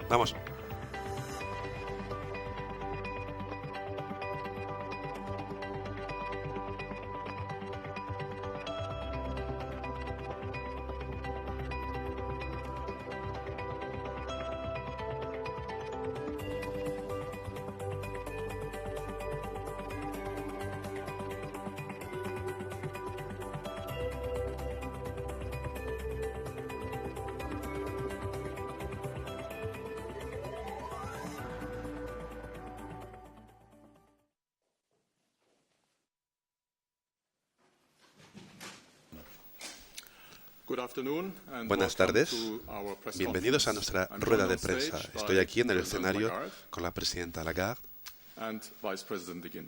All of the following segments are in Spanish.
Vamos. Buenas tardes. Bienvenidos a nuestra rueda de prensa. Estoy aquí en el escenario con la presidenta Lagarde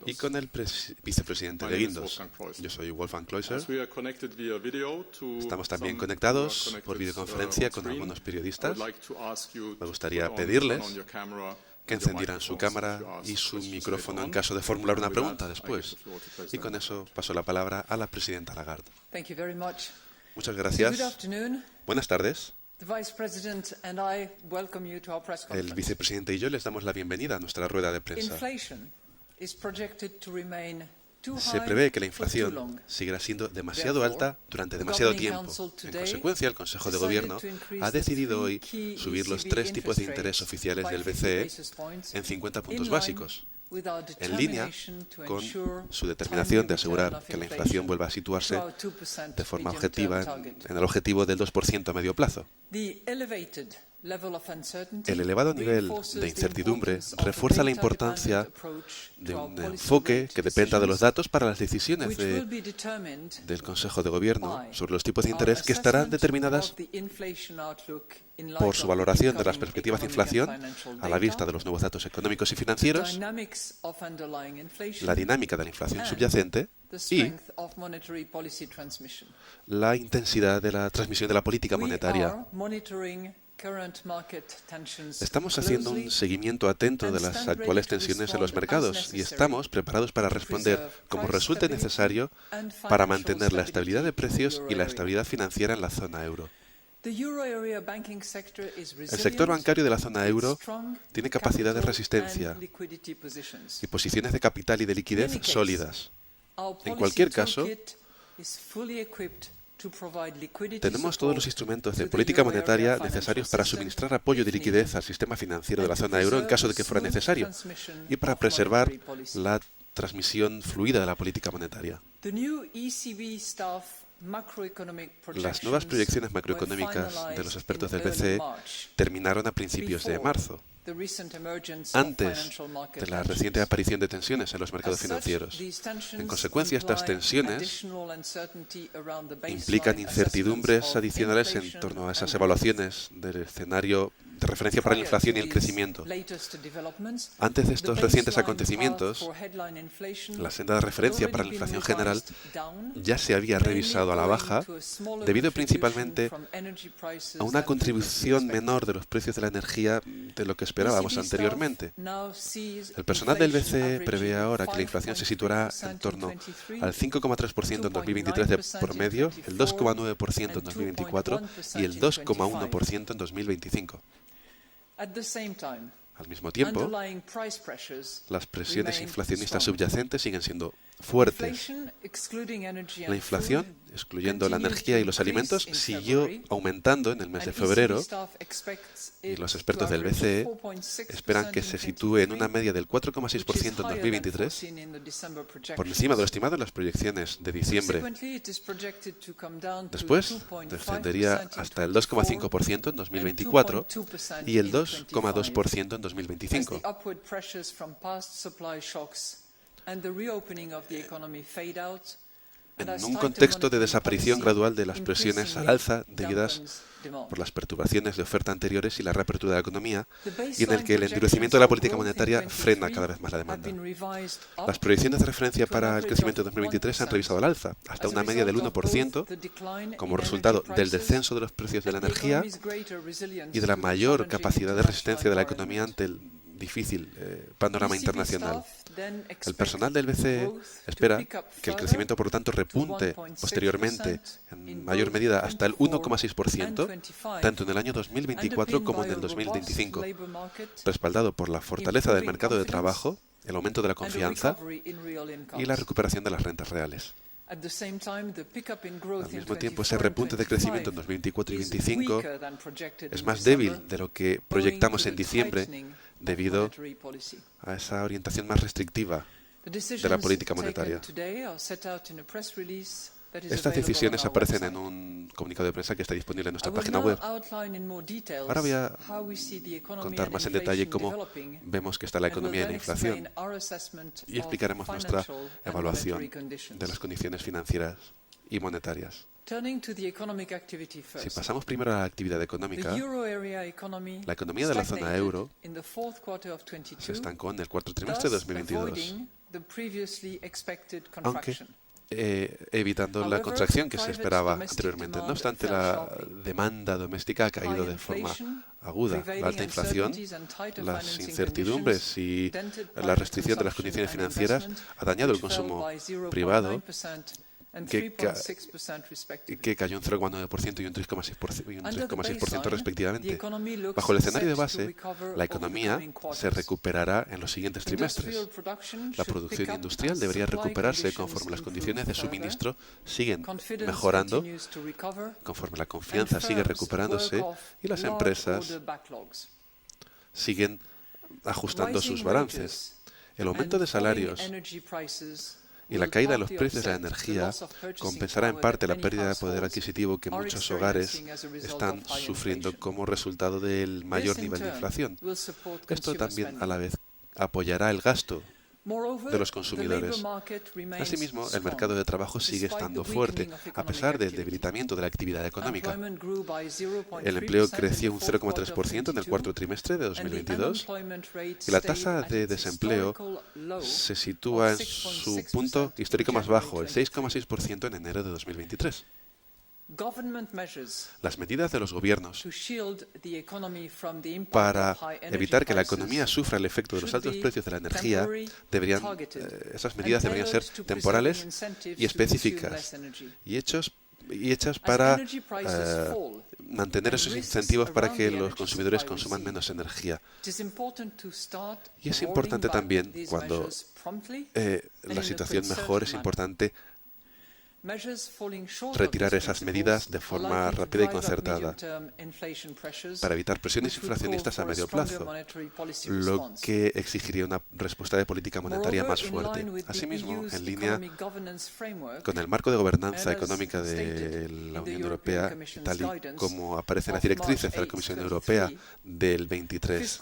y con el vicepresidente de Guindos. Yo soy Wolfgang Kloiser. Estamos también conectados por videoconferencia con algunos periodistas. Me gustaría pedirles que encendieran su cámara y su micrófono en caso de formular una pregunta después. Y con eso paso la palabra a la presidenta Lagarde. Muchas gracias. Buenas tardes. El vicepresidente y yo les damos la bienvenida a nuestra rueda de prensa. Se prevé que la inflación seguirá siendo demasiado alta durante demasiado tiempo. En consecuencia, el Consejo de Gobierno ha decidido hoy subir los 3 tipos de interés oficiales del BCE en 50 puntos básicos, en línea con su determinación de asegurar que la inflación vuelva a situarse de forma objetiva en el objetivo del 2% a medio plazo. El elevado nivel de incertidumbre refuerza la importancia de un enfoque que dependa de los datos para las decisiones del Consejo de Gobierno sobre los tipos de interés, que estarán determinadas por su valoración de las perspectivas de inflación a la vista de los nuevos datos económicos y financieros, la dinámica de la inflación subyacente y la intensidad de la transmisión de la política monetaria. Estamos haciendo un seguimiento atento de las actuales tensiones en los mercados y estamos preparados para responder como resulte necesario para mantener la estabilidad de precios y la estabilidad financiera en la zona euro. El sector bancario de la zona euro tiene capacidad de resistencia y posiciones de capital y de liquidez sólidas. En cualquier caso, tenemos todos los instrumentos de política monetaria necesarios para suministrar apoyo de liquidez al sistema financiero de la zona euro en caso de que fuera necesario y para preservar la transmisión fluida de la política monetaria. Las nuevas proyecciones macroeconómicas de los expertos del BCE terminaron a principios de marzo, antes de la reciente aparición de tensiones en los mercados financieros. En consecuencia, estas tensiones implican incertidumbres adicionales en torno a esas evaluaciones del escenario de referencia para la inflación y el crecimiento. Antes de estos recientes acontecimientos, la senda de referencia para la inflación general ya se había revisado a la baja debido principalmente a una contribución menor de los precios de la energía de lo que esperábamos anteriormente. El personal del BCE prevé ahora que la inflación se situará en torno al 5,3% en 2023 de promedio, el 2,9% en 2024 y el 2,1% en 2025. Al mismo tiempo, las presiones inflacionistas subyacentes siguen siendo fuertes. La inflación, excluyendo la energía y los alimentos, siguió aumentando en el mes de febrero y los expertos del BCE esperan que se sitúe en una media del 4,6% en 2023, por encima de lo estimado en las proyecciones de diciembre. Después, descendería hasta el 2,5% en 2024 y el 2,2% en 2025. En un contexto de desaparición gradual de las presiones al alza debidas por las perturbaciones de oferta anteriores y la reapertura de la economía, y en el que el endurecimiento de la política monetaria frena cada vez más la demanda. Las proyecciones de referencia para el crecimiento de 2023 se han revisado al alza, hasta una media del 1%, como resultado del descenso de los precios de la energía y de la mayor capacidad de resistencia de la economía ante el difícil panorama internacional. El personal del BCE espera que el crecimiento, por lo tanto, repunte posteriormente en mayor medida hasta el 1,6%, tanto en el año 2024 como en el 2025, respaldado por la fortaleza del mercado de trabajo, el aumento de la confianza y la recuperación de las rentas reales. Al mismo tiempo, ese repunte de crecimiento en 2024 y 2025 es más débil de lo que proyectamos en diciembre debido a esa orientación más restrictiva de la política monetaria. Estas decisiones aparecen en un comunicado de prensa que está disponible en nuestra página web. Ahora voy a contar más en detalle cómo vemos que está la economía y la inflación y explicaremos nuestra evaluación de las condiciones financieras y monetarias. Si pasamos primero a la actividad económica, la economía de la zona euro se estancó en el cuarto trimestre de 2022, aunque evitando la contracción que se esperaba anteriormente. No obstante, la demanda doméstica ha caído de forma aguda. La alta inflación, las incertidumbres y la restricción de las condiciones financieras ha dañado el consumo privado, que cayó un 0,9% y un 3,6% respectivamente. Bajo el escenario de base, la economía se recuperará en los siguientes trimestres. La producción industrial debería recuperarse conforme las condiciones de suministro siguen mejorando, conforme la confianza sigue recuperándose y las empresas siguen ajustando sus balances. El aumento de salarios y la caída de los precios de la energía compensará en parte la pérdida de poder adquisitivo que muchos hogares están sufriendo como resultado del mayor nivel de inflación. Esto también a la vez apoyará el gasto de los consumidores. Asimismo, el mercado de trabajo sigue estando fuerte, a pesar del debilitamiento de la actividad económica. El empleo creció un 0,3% en el cuarto trimestre de 2022 y la tasa de desempleo se sitúa en su punto histórico más bajo, el 6,6% en enero de 2023. Las medidas de los gobiernos para evitar que la economía sufra el efecto de los altos precios de la energía, esas medidas deberían ser temporales y específicas y hechas para mantener esos incentivos para que los consumidores consuman menos energía. Y es importante también, cuando la situación mejore, es importante retirar esas medidas de forma rápida y concertada para evitar presiones inflacionistas a medio plazo, lo que exigiría una respuesta de política monetaria más fuerte. Asimismo, en línea con el marco de gobernanza económica de la Unión Europea, tal y como aparece en las directrices de la Comisión Europea del 23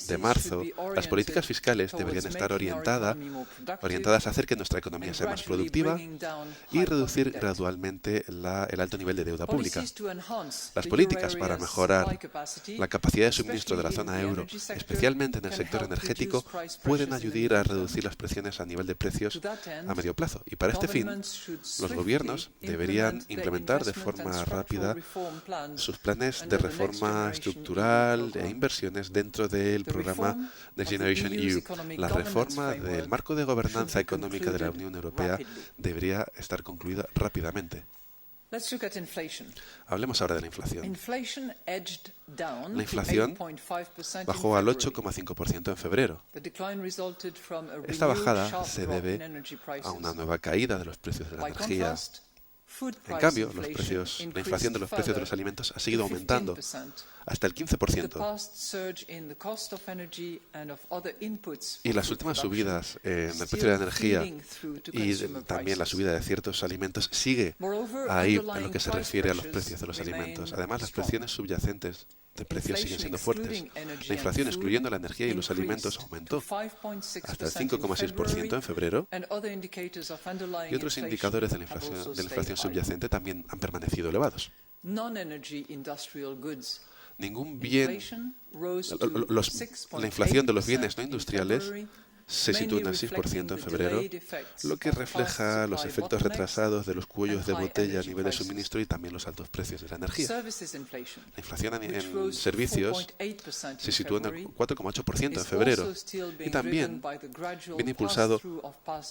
de marzo, las políticas fiscales deberían estar orientadas a hacer que nuestra economía sea más productiva y reducir gradualmente el alto nivel de deuda pública. Las políticas para mejorar la capacidad de suministro de la zona euro, especialmente en el sector energético, pueden ayudar a reducir las presiones a nivel de precios a medio plazo. Y para este fin, los gobiernos deberían implementar de forma rápida sus planes de reforma estructural e inversiones dentro del programa Next Generation EU. La reforma del marco de gobernanza económica de la Unión Europea debería estar concluida rápidamente. Hablemos ahora de la inflación. La inflación bajó al 8,5% en febrero. Esta bajada se debe a una nueva caída de los precios de la energía. En cambio, la inflación de los precios de los alimentos ha seguido aumentando hasta el 15%. Y las últimas subidas en el precio de la energía y también la subida de ciertos alimentos sigue ahí en lo que se refiere a los precios de los alimentos. Además, las presiones subyacentes de precios siguen siendo fuertes. La inflación, excluyendo la energía y los alimentos, aumentó hasta el 5,6% en febrero y otros indicadores de la inflación subyacente también han permanecido elevados. Ningún bien, la inflación de los bienes no industriales se sitúa en el 6% en febrero, lo que refleja los efectos retrasados de los cuellos de botella a nivel de suministro y también los altos precios de la energía. La inflación en servicios se sitúa en el 4,8% en febrero y también viene impulsado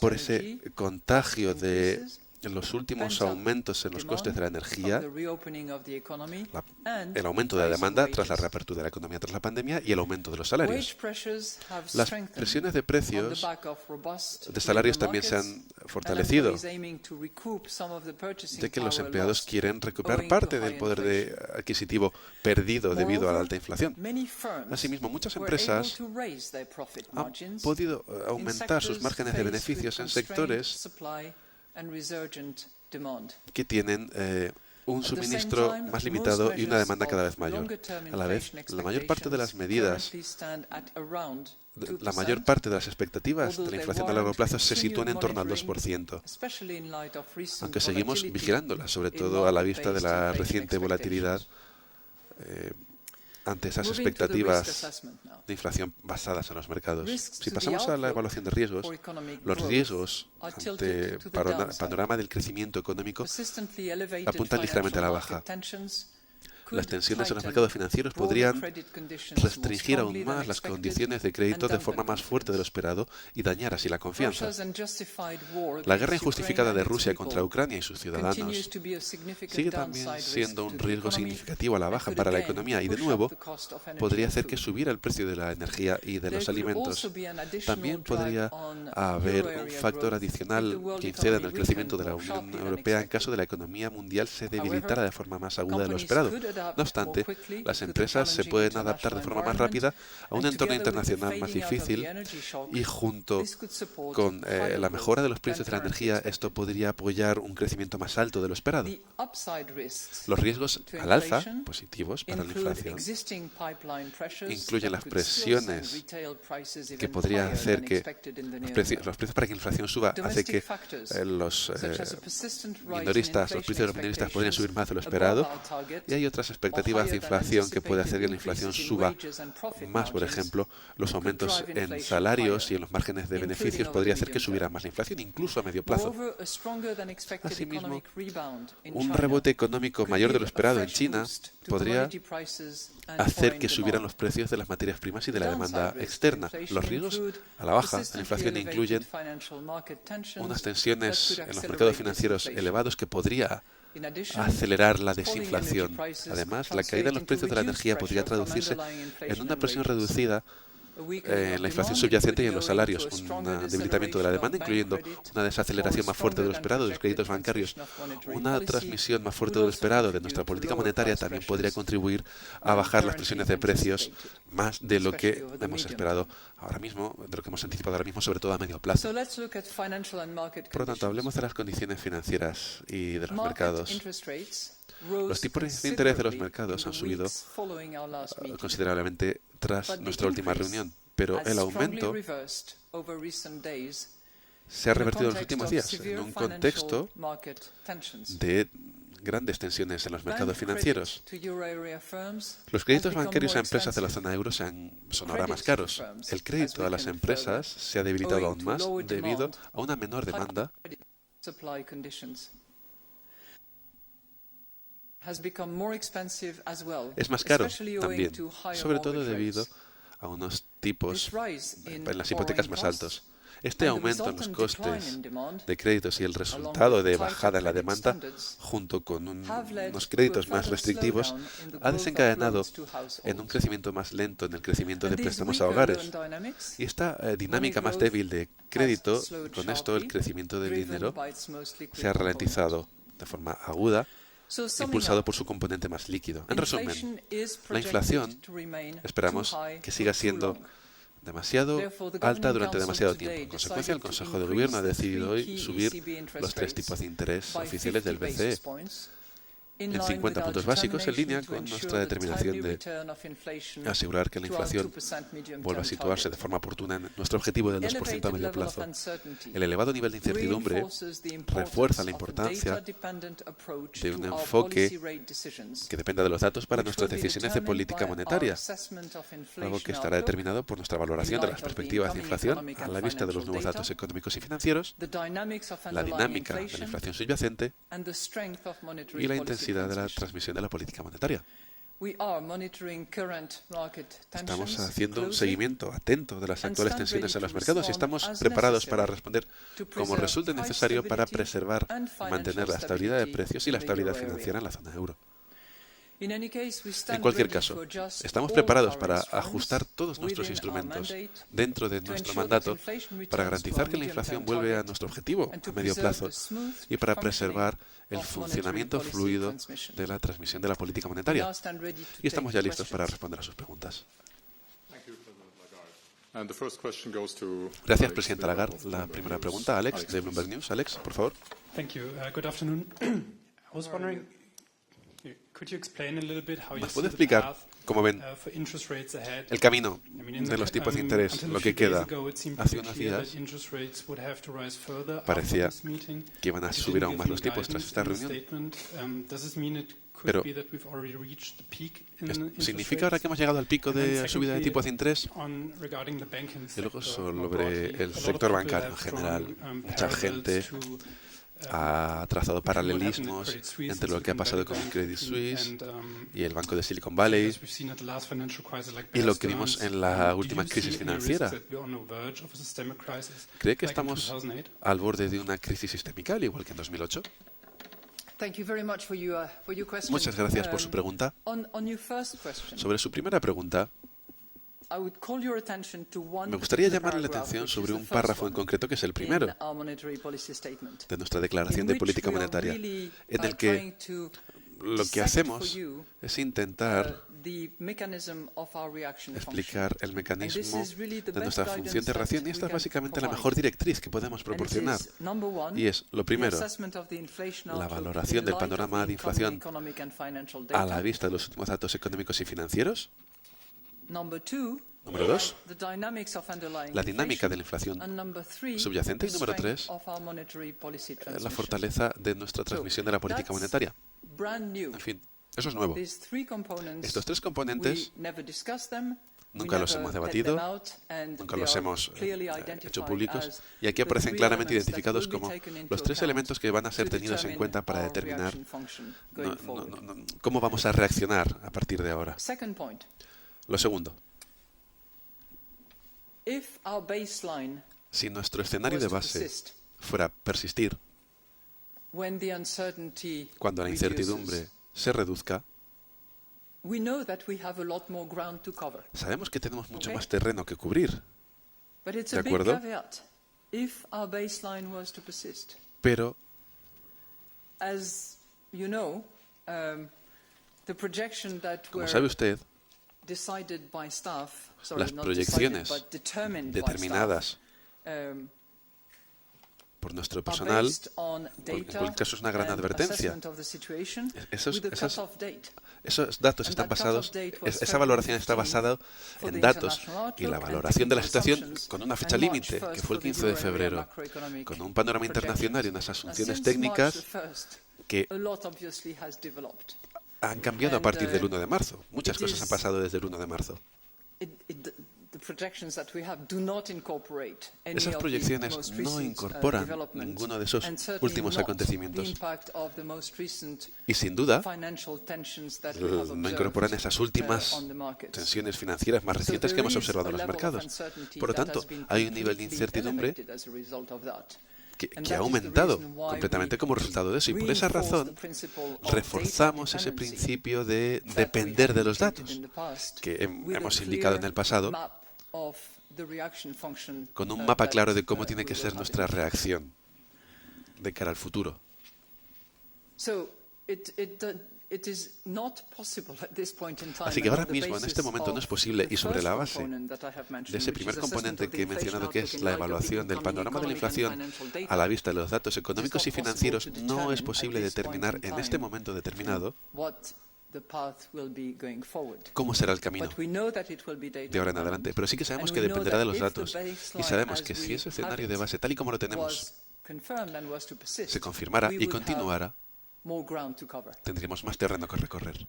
por ese contagio de los últimos aumentos en los costes de la energía, el aumento de la demanda tras la reapertura de la economía tras la pandemia y el aumento de los salarios. Las presiones de precios de salarios también se han fortalecido, ya que los empleados quieren recuperar parte del poder adquisitivo perdido debido a la alta inflación. Asimismo, muchas empresas han podido aumentar sus márgenes de beneficios en sectores que tienen un suministro más limitado y una demanda cada vez mayor. A la vez, la mayor parte de las medidas, la mayor parte de las expectativas de la inflación a largo plazo se sitúan en torno al 2%, aunque seguimos vigilándola, sobre todo a la vista de la reciente volatilidad ante esas expectativas de inflación basadas en los mercados. Si pasamos a la evaluación de riesgos, los riesgos ante el panorama del crecimiento económico apuntan ligeramente a la baja. Las tensiones en los mercados financieros podrían restringir aún más las condiciones de crédito de forma más fuerte de lo esperado y dañar así la confianza. La guerra injustificada de Rusia contra Ucrania y sus ciudadanos sigue también siendo un riesgo significativo a la baja para la economía y, de nuevo, podría hacer que subiera el precio de la energía y de los alimentos. También podría haber un factor adicional que incida en el crecimiento de la Unión Europea en caso de la economía mundial se debilitara de forma más aguda de lo esperado. No obstante, las empresas se pueden adaptar de forma más rápida a un entorno internacional más difícil y junto con la mejora de los precios de la energía, esto podría apoyar un crecimiento más alto de lo esperado. Los riesgos al alza, positivos para la inflación, incluyen las presiones que podría hacer que los precios para que la inflación suba, hace que los minoristas, los precios de los minoristas podrían subir más de lo esperado, y hay otras expectativas de inflación que puede hacer que la inflación suba más. Por ejemplo, los aumentos en salarios y en los márgenes de beneficios podría hacer que subiera más la inflación, incluso a medio plazo. Asimismo, un rebote económico mayor de lo esperado en China podría hacer que subieran los precios de las materias primas y de la demanda externa. Los riesgos a la baja de la inflación incluyen unas tensiones en los mercados financieros elevados que podría acelerar la desinflación. Además, la caída en los precios de la energía podría traducirse en una presión reducida en la inflación subyacente y en los salarios, un debilitamiento de la demanda, incluyendo una desaceleración más fuerte de lo esperado de los créditos bancarios. Una transmisión más fuerte de lo esperado de nuestra política monetaria también podría contribuir a bajar las presiones de precios más de lo que hemos esperado ahora mismo, de lo que hemos anticipado ahora mismo, sobre todo a medio plazo. Por lo tanto, hablemos de las condiciones financieras y de los mercados. Los tipos de interés de los mercados han subido considerablemente tras nuestra última reunión, pero el aumento se ha revertido en los últimos días en un contexto de grandes tensiones en los mercados financieros. Los créditos bancarios a empresas de la zona euro son ahora más caros. El crédito a las empresas se ha debilitado aún más debido a una menor demanda es más caro también, sobre todo debido a unos tipos en las hipotecas más altos. Este aumento en los costes de créditos y el resultado de bajada en la demanda, junto con unos créditos más restrictivos, ha desencadenado en un crecimiento más lento en el crecimiento de préstamos a hogares. Y esta dinámica más débil de crédito, con esto el crecimiento del dinero se ha ralentizado de forma aguda, impulsado por su componente más líquido. En resumen, la inflación esperamos que siga siendo demasiado alta durante demasiado tiempo. En consecuencia, el Consejo de Gobierno ha decidido hoy subir los 3 tipos de interés oficiales del BCE. en 50 puntos básicos, en línea con nuestra determinación de asegurar que la inflación vuelva a situarse de forma oportuna en nuestro objetivo del 2% a medio plazo. El elevado nivel de incertidumbre refuerza la importancia de un enfoque que dependa de los datos para nuestras decisiones de política monetaria, algo que estará determinado por nuestra valoración de las perspectivas de inflación a la vista de los nuevos datos económicos y financieros, la dinámica de la inflación subyacente y la intensidad de la transmisión de la política monetaria. Estamos haciendo un seguimiento atento de las actuales tensiones en los mercados y estamos preparados para responder como resulte necesario para preservar y mantener la estabilidad de precios y la estabilidad financiera en la zona euro. En cualquier caso, estamos preparados para ajustar todos nuestros instrumentos dentro de nuestro mandato para garantizar que la inflación vuelve a nuestro objetivo a medio plazo y para preservar el funcionamiento fluido de la transmisión de la política monetaria. Y estamos ya listos para responder a sus preguntas. Gracias, Presidenta Lagarde. La primera pregunta, Alex, de Bloomberg News. Alex, por favor. ¿Nos puede explicar cómo ven el camino de los tipos de interés, lo que queda? Hace unos días parecía que iban a subir aún más los tipos tras esta reunión. Pero, ¿significa ahora que hemos llegado al pico de subida de tipos de interés? Y luego sobre el sector bancario en general. Mucha gente ha trazado paralelismos entre lo que ha pasado con el Credit Suisse y el Banco de Silicon Valley y lo que vimos en la última crisis financiera. ¿Cree que estamos al borde de una crisis sistémica, al igual que en 2008? Muchas gracias por su pregunta. Sobre su primera pregunta, me gustaría llamarle la atención sobre un párrafo en concreto que es el primero de nuestra declaración de política monetaria, en el que lo que hacemos es intentar explicar el mecanismo de nuestra función de reacción, y esta es básicamente la mejor directriz que podemos proporcionar. Y es, lo primero, la valoración del panorama de inflación a la vista de los últimos datos económicos y financieros. Número 2, la dinámica de la inflación subyacente. Y número 3, la fortaleza de nuestra transmisión de la política monetaria. En fin, eso es nuevo. Estos tres componentes nunca los hemos debatido, nunca los hemos hecho públicos, y aquí aparecen claramente identificados como los tres elementos que van a ser tenidos en cuenta para determinar cómo vamos a reaccionar a partir de ahora. Lo segundo, si nuestro escenario de base fuera persistir, cuando la incertidumbre se reduzca, sabemos que tenemos mucho más terreno que cubrir. ¿De acuerdo? Pero, como sabe usted, las proyecciones determinadas por nuestro personal, en cualquier caso es una gran advertencia. Esos datos están basados, esa valoración está basada en datos y la valoración de la situación con una fecha límite, que fue el 15 de febrero, con un panorama internacional y unas asunciones técnicas que han cambiado a partir del 1 de marzo. Muchas cosas han pasado desde el 1 de marzo. Esas proyecciones no incorporan ninguno de esos últimos acontecimientos. Y sin duda, no incorporan esas últimas tensiones financieras más recientes que hemos observado en los mercados. Por lo tanto, hay un nivel de incertidumbre que ha aumentado completamente como resultado de eso. Y por esa razón, reforzamos ese principio de depender de los datos que hemos indicado en el pasado, con un mapa claro de cómo tiene que ser nuestra reacción de cara al futuro. Así que ahora mismo, en este momento, no es posible, y sobre la base de ese primer componente que he mencionado, que es la evaluación del panorama de la inflación a la vista de los datos económicos y financieros, no es posible determinar en este momento determinado cómo será el camino de ahora en adelante. Pero sí que sabemos que dependerá de los datos. Y sabemos que si ese escenario de base, tal y como lo tenemos, se confirmara y continuara, tendríamos más terreno que recorrer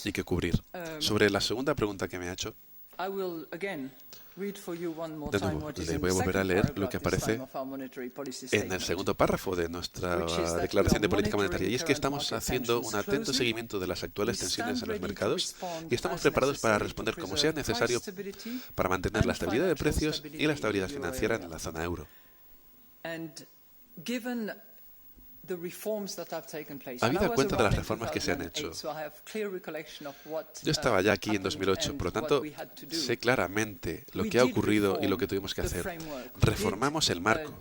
y que cubrir. Sobre la segunda pregunta que me ha hecho, de nuevo, le voy a volver a leer lo que aparece en el segundo párrafo de nuestra declaración de política monetaria, y es que estamos haciendo un atento seguimiento de las actuales tensiones en los mercados y estamos preparados para responder como sea necesario para mantener la estabilidad de precios y la estabilidad financiera en la zona euro. Habida cuenta de las reformas que se han hecho, yo estaba ya aquí en 2008, por lo tanto, sé claramente lo que ha ocurrido y lo que tuvimos que hacer. Reformamos el marco.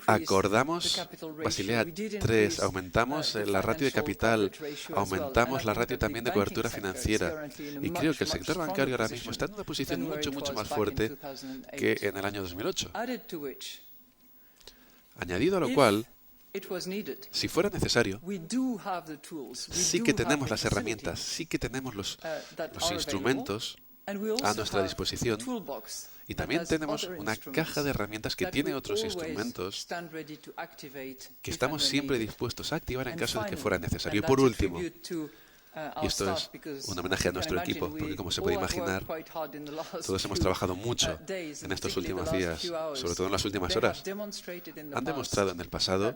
Acordamos Basilea III, aumentamos la ratio de capital, aumentamos la ratio también de cobertura financiera. Y creo que el sector bancario ahora mismo está en una posición mucho más fuerte que en el año 2008. Añadido a lo cual, si fuera necesario, sí que tenemos las herramientas, sí que tenemos los instrumentos a nuestra disposición, y también tenemos una caja de herramientas que tiene otros instrumentos que estamos siempre dispuestos a activar en caso de que fuera necesario. Y por último, y esto es un homenaje a nuestro equipo, porque como se puede imaginar, todos hemos trabajado mucho en estos últimos días, sobre todo en las últimas horas. Han demostrado en el pasado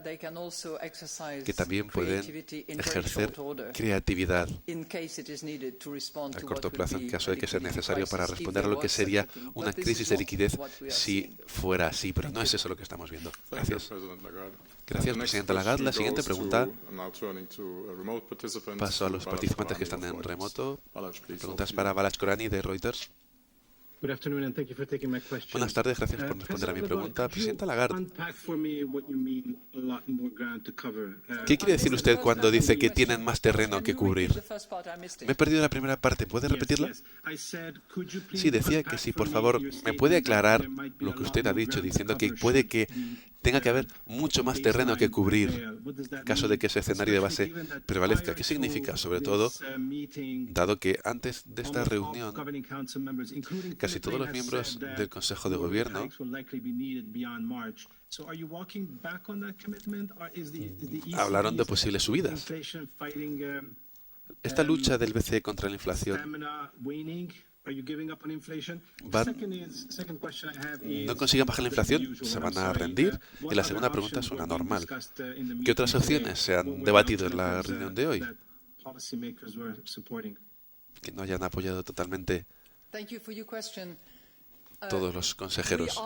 que también pueden ejercer creatividad a corto plazo en caso de que sea necesario para responder a lo que sería una crisis de liquidez si fuera así, pero no es eso lo que estamos viendo. Gracias. Gracias, Presidenta Lagarde. La siguiente pregunta. Paso a los participantes que están en remoto. Preguntas para Balazs Koranyi de Reuters. Buenas tardes, gracias por responder a mi pregunta. Presidenta Lagarde, ¿qué quiere decir usted cuando dice que tienen más terreno que cubrir? Me he perdido la primera parte, ¿puede repetirla? Sí, decía que sí, por favor, ¿me puede aclarar lo que usted ha dicho, diciendo que puede que tenga que haber mucho más terreno que cubrir en caso de que ese escenario de base prevalezca? ¿Qué significa? Sobre todo, dado que antes de esta reunión, casi todos los miembros del Consejo de Gobierno hablaron de posibles subidas. Esta lucha del BCE contra la inflación no consiguen bajar la inflación, se van a rendir. Y la segunda pregunta es una normal. ¿Qué otras opciones se han debatido en la reunión de hoy que no hayan apoyado totalmente todos los consejeros?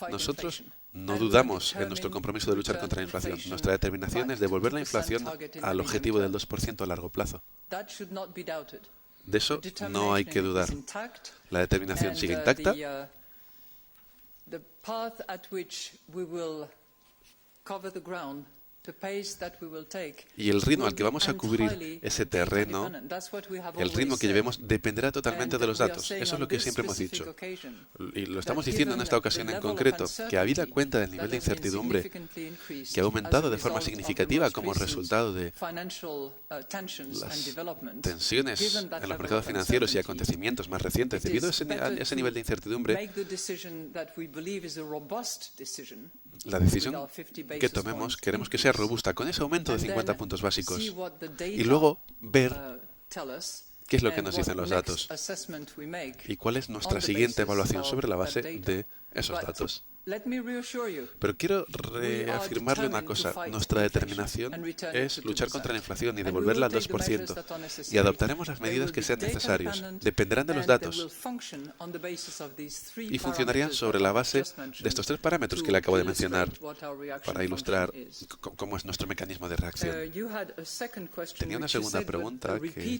Nosotros no dudamos en nuestro compromiso de luchar contra la inflación. Nuestra determinación es devolver la inflación al objetivo del 2% a largo plazo. De eso no hay que dudar. La determinación sigue intacta. Y el ritmo al que vamos a cubrir ese terreno, el ritmo que llevemos, dependerá totalmente de los datos. Eso es lo que siempre hemos dicho. Y lo estamos diciendo en esta ocasión en concreto, que habida cuenta del nivel de incertidumbre que ha aumentado de forma significativa como resultado de las tensiones en los mercados financieros y acontecimientos más recientes, debido a ese nivel de incertidumbre, la decisión que tomemos queremos que sea robusta, con ese aumento de 50 puntos básicos, y luego ver qué es lo que nos dicen los datos y cuál es nuestra siguiente evaluación sobre la base de esos datos. Pero quiero reafirmarle una cosa. Nuestra determinación es luchar contra la inflación y devolverla al 2%. Y adoptaremos las medidas que sean necesarias. Dependerán de los datos. Y funcionarían sobre la base de estos tres parámetros que le acabo de mencionar para ilustrar cómo es nuestro mecanismo de reacción. Tenía una segunda pregunta que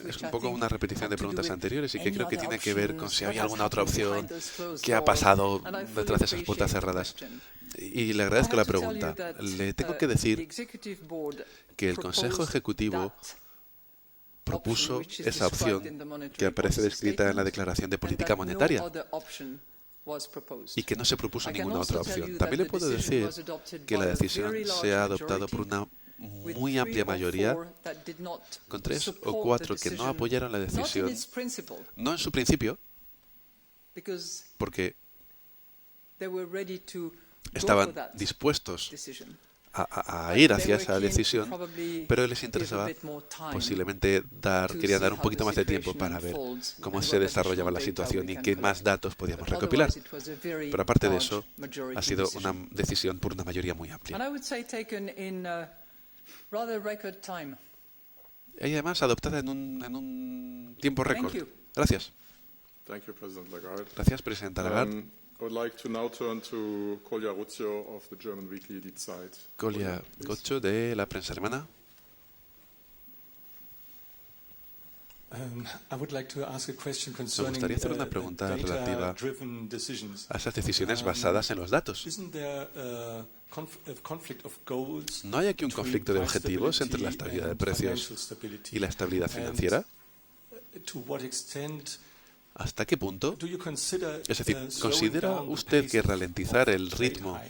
es un poco una repetición de preguntas anteriores y que creo que tiene que ver con si había alguna otra opción, qué ha pasado detrás de esas puertas cerradas. Y le agradezco la pregunta. Le tengo que decir que el Consejo Ejecutivo propuso esa opción que aparece descrita en la Declaración de Política Monetaria y que no se propuso ninguna otra opción. También le puedo decir que la decisión se ha adoptado por una muy amplia mayoría, con 3 o 4 que no apoyaron la decisión, no en su principio, porque estaban dispuestos a ir hacia esa decisión, pero les interesaba posiblemente quería dar un poquito más de tiempo para ver cómo se desarrollaba la situación y qué más datos podíamos recopilar. Pero aparte de eso, ha sido una decisión por una mayoría muy amplia. Y además adoptada en un tiempo récord. Gracias. Gracias, presidenta Lagarde. I would like to now turn to Kolja Ruzio of the German weekly Die Zeit. Kolja Ruzio de la prensa alemana. I would like to ask a question Me concerning gustaría hacer una pregunta relativa a esas decisiones basadas en los datos. ¿No hay aquí un conflicto de objetivos entre la estabilidad de precios y la estabilidad financiera? ¿Hasta qué punto? Es decir, ¿considera usted que ralentizar el ritmo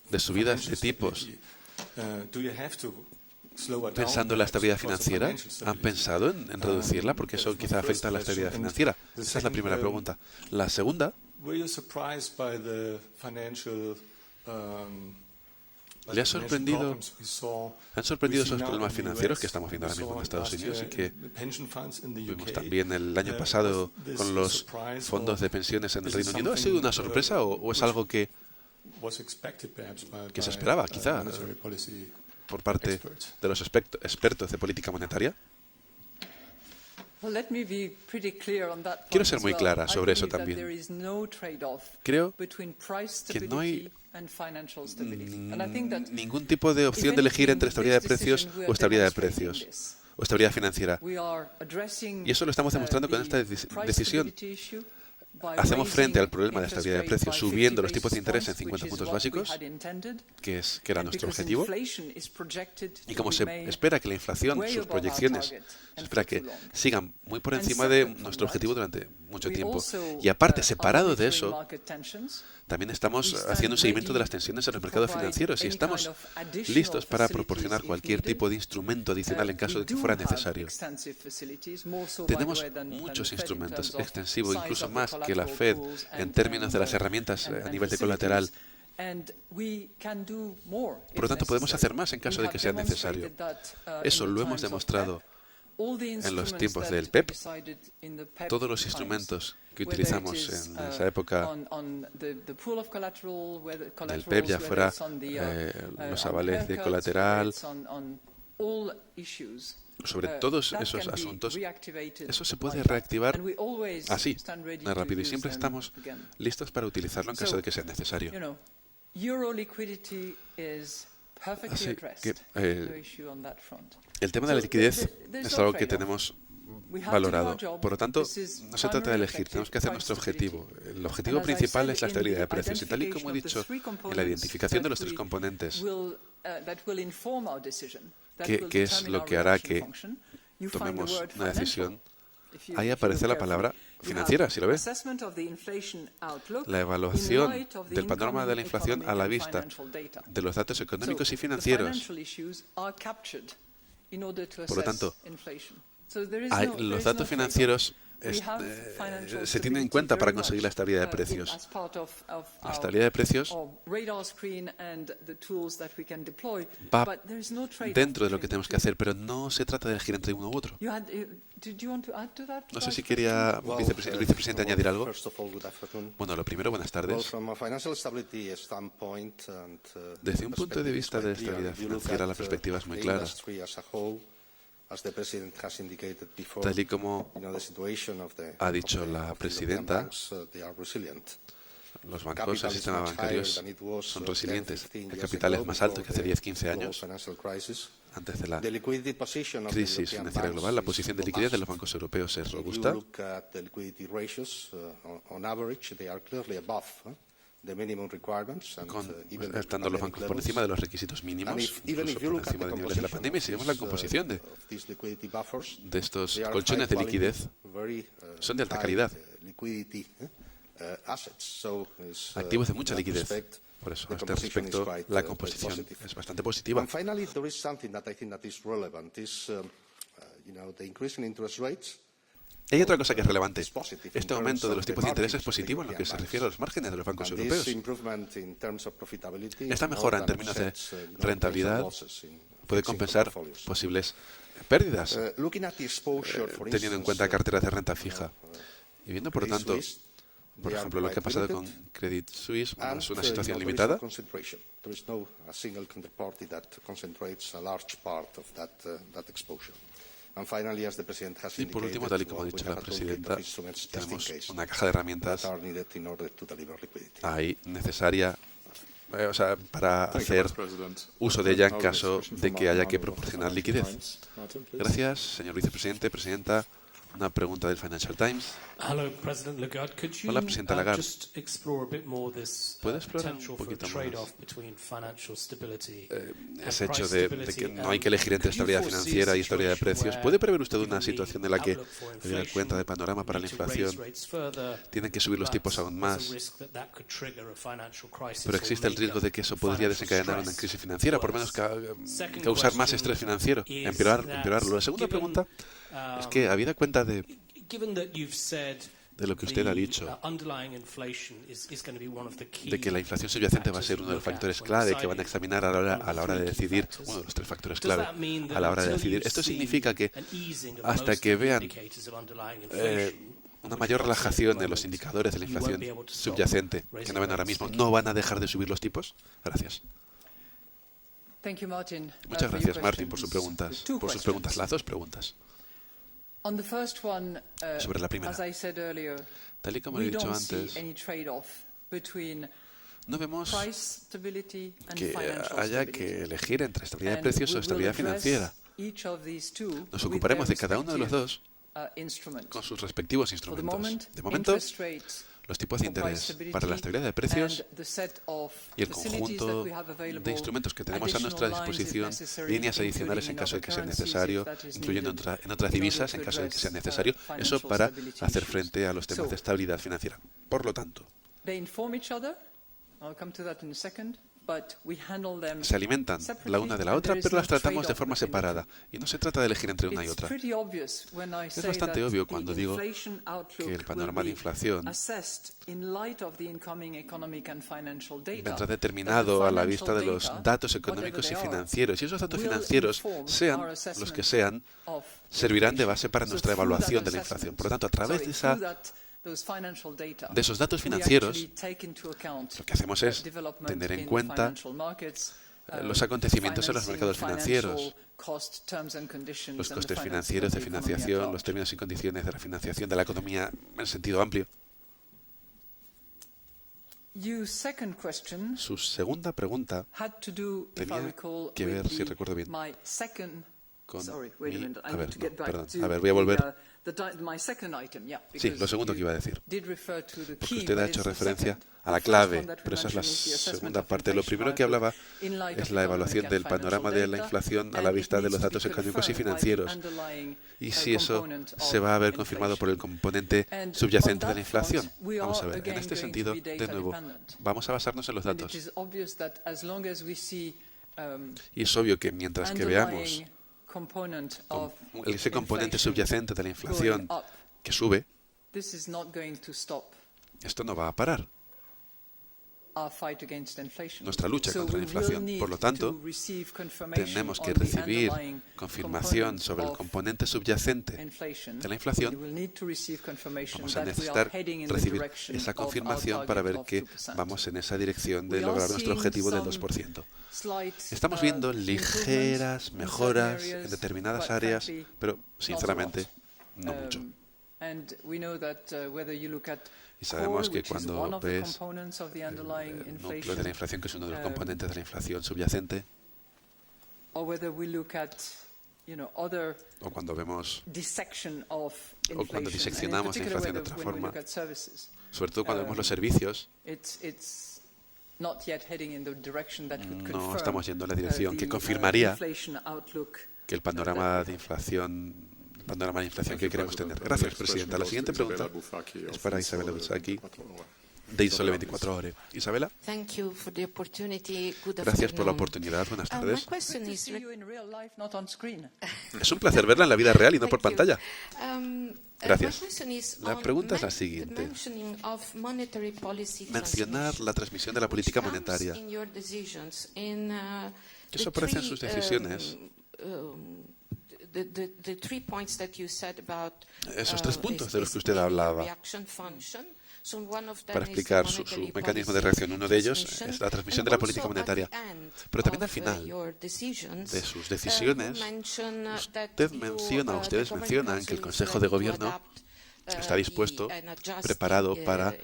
de subidas de tipos pensando en la estabilidad financiera? ¿Han pensado en reducirla? Porque eso quizá afecta a la estabilidad financiera. Esa es la primera pregunta. La segunda, ¿han sorprendido esos problemas financieros que estamos viendo ahora mismo en Estados Unidos y que vimos también el año pasado con los fondos de pensiones en el Reino Unido? ¿Ha sido una sorpresa o es algo que se esperaba, quizá, por parte de los expertos de política monetaria? Quiero ser muy clara sobre eso también. Creo que no hay ningún tipo de opción de elegir entre estabilidad de precios o estabilidad de precios o estabilidad financiera. Y eso lo estamos demostrando con esta decisión. Hacemos frente al problema de estabilidad de precios subiendo los tipos de interés en 50 puntos básicos, que era nuestro objetivo. Y como se espera que la inflación, sus proyecciones, se espera que sigan muy por encima de nuestro objetivo durante mucho tiempo. Y aparte, separado de eso, también estamos haciendo un seguimiento de las tensiones en los mercados financieros y estamos listos para proporcionar cualquier tipo de instrumento adicional en caso de que fuera necesario. Tenemos muchos instrumentos extensivos, incluso más que la Fed, en términos de las herramientas a nivel de colateral. Por lo tanto, podemos hacer más en caso de que sea necesario. Eso lo hemos demostrado en los tiempos del PEP. Todos los instrumentos que utilizamos en esa época del PEP, ya fuera los avales de colateral, sobre todos esos asuntos, eso se puede reactivar así, muy rápido, y siempre estamos listos para utilizarlo en caso de que sea necesario. Así que el tema de la liquidez es algo que tenemos valorado. Por lo tanto, no se trata de elegir, tenemos que hacer nuestro objetivo. El objetivo principal es la estabilidad de precios. Y tal y como he dicho, en la identificación de los 3 componentes, que es lo que hará que tomemos una decisión, ahí aparece la palabra financiera, si lo ve. La evaluación del panorama de la inflación a la vista de los datos económicos y financieros. Por lo tanto, los datos financieros se tienen en cuenta para conseguir la estabilidad de precios. La estabilidad de precios va dentro de lo que tenemos que hacer, pero no se trata de elegir entre uno u otro. No sé si quería el vicepresidente añadir algo. Bueno, lo primero, buenas tardes. Desde un punto de vista de estabilidad financiera, la perspectiva es muy clara. Tal y como ha dicho la presidenta, los bancos, el sistema bancario son resilientes. El capital es más alto que hace 10-15 años. Antes de la crisis financiera global, la posición de liquidez de los bancos europeos es robusta. estando los bancos por encima de los requisitos mínimos, incluso por encima del nivel de la pandemia. Y si vemos la composición de estos colchones de liquidez, son de alta calidad, activos de mucha liquidez. Por eso, a este respecto, la composición es bastante positiva. Hay otra cosa que es relevante. Este aumento de los tipos de interés es positivo en lo que se refiere a los márgenes de los bancos europeos. Esta mejora en términos de rentabilidad puede compensar posibles pérdidas, teniendo en cuenta carteras de renta fija. Y viendo, por lo tanto, por ejemplo, lo que ha pasado con Credit Suisse, es una situación limitada. Y por último, tal y como ha dicho la presidenta, tenemos una caja de herramientas ahí necesaria para hacer uso de ella en caso de que haya que proporcionar liquidez. Gracias, señor vicepresidente, presidenta. Una pregunta del Financial Times. Hola, presidenta Lagarde. ¿Puede explorar un poquito más ese hecho de que no hay que elegir entre estabilidad financiera y estabilidad de precios? ¿Puede prever usted una situación en la que, teniendo en cuenta el panorama para la inflación, tienen que subir los tipos aún más, pero existe el riesgo de que eso podría desencadenar una crisis financiera, por lo menos causar más estrés financiero, empeorarlo? La segunda pregunta es que, habida cuenta de lo que usted ha dicho, de que la inflación subyacente va a ser uno de los factores clave que van a examinar a la hora de decidir, uno de los tres factores clave a la hora de decidir. Esto significa que hasta que vean una mayor relajación en los indicadores de la inflación subyacente que no ven ahora mismo, ¿no van a dejar de subir los tipos? Gracias. Muchas gracias, Martin, por sus preguntas. Las dos preguntas. Sobre la primera, tal y como he dicho antes, no vemos que haya que elegir entre estabilidad de precios o estabilidad financiera. Nos ocuparemos de cada uno de los dos con sus respectivos instrumentos. De momento, los tipos de interés para la estabilidad de precios y el conjunto de instrumentos que tenemos a nuestra disposición, líneas adicionales en caso de que sea necesario, incluyendo en otras divisas en caso de que sea necesario, eso para hacer frente a los temas de estabilidad financiera. Por lo tanto, se alimentan la una de la otra, pero las tratamos de forma separada. Y no se trata de elegir entre una y otra. Es bastante obvio cuando digo que el panorama de inflación vendrá determinado a la vista de los datos económicos y financieros. Y esos datos financieros, sean los que sean, servirán de base para nuestra evaluación de la inflación. Por lo tanto, a través de esos datos financieros, lo que hacemos es tener en cuenta los acontecimientos en los mercados financieros, los costes financieros de financiación, los términos y condiciones de la financiación de la economía en sentido amplio. Su segunda pregunta tenía que ver, si recuerdo bien, con voy a volver. Sí, lo segundo que iba a decir. Porque usted ha hecho referencia a la clave, pero esa es la segunda parte. Lo primero que hablaba es la evaluación del panorama de la inflación a la vista de los datos económicos y financieros. Y si eso se va a ver confirmado por el componente subyacente de la inflación. Vamos a ver, en este sentido, de nuevo, vamos a basarnos en los datos. Y es obvio que mientras que veamos ese componente subyacente de la inflación que sube, esto no va a parar nuestra lucha contra la inflación. Por lo tanto, tenemos que recibir confirmación sobre el componente subyacente de la inflación. Vamos a necesitar recibir esa confirmación para ver que vamos en esa dirección de lograr nuestro objetivo del 2%. Estamos viendo ligeras mejoras en determinadas áreas, pero sinceramente no mucho. Y sabemos que cuando ves el núcleo de la inflación, que es uno de los componentes de la inflación subyacente, o cuando vemos, o cuando diseccionamos la inflación de otra forma, sobre todo cuando vemos los servicios, No estamos yendo en la dirección que confirmaría que el panorama de inflación que queremos tener. Gracias, Presidenta. La siguiente pregunta es para Isabella Buzaki, de Sole 24 Ore. Isabella, gracias por la oportunidad. Buenas tardes. Es un placer verla en la vida real y no por pantalla. Gracias. La pregunta es la siguiente. Mencionar la transmisión de la política monetaria. ¿Qué os aparece en sus decisiones? Esos 3 puntos de los que usted hablaba para explicar su mecanismo de reacción. Uno de ellos es la transmisión de la política monetaria. Pero también al final de sus decisiones, ustedes mencionan que el Consejo de Gobierno está dispuesto, preparado para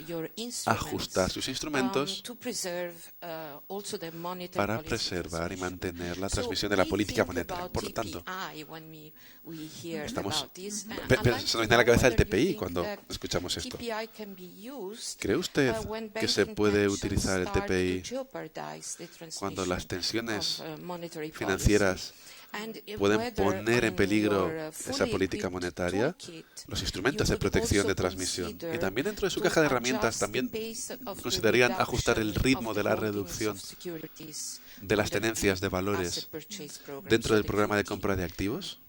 ajustar sus instrumentos para preservar y mantener la transmisión de la política monetaria. Por lo tanto, se nos viene a la cabeza el TPI cuando escuchamos esto. ¿Cree usted que se puede utilizar el TPI cuando las tensiones financieras pueden poner en peligro esa política monetaria, los instrumentos de protección de transmisión? Y también dentro de su caja de herramientas también considerarían ajustar el ritmo de la reducción de las tenencias de valores dentro del programa de compra de activos.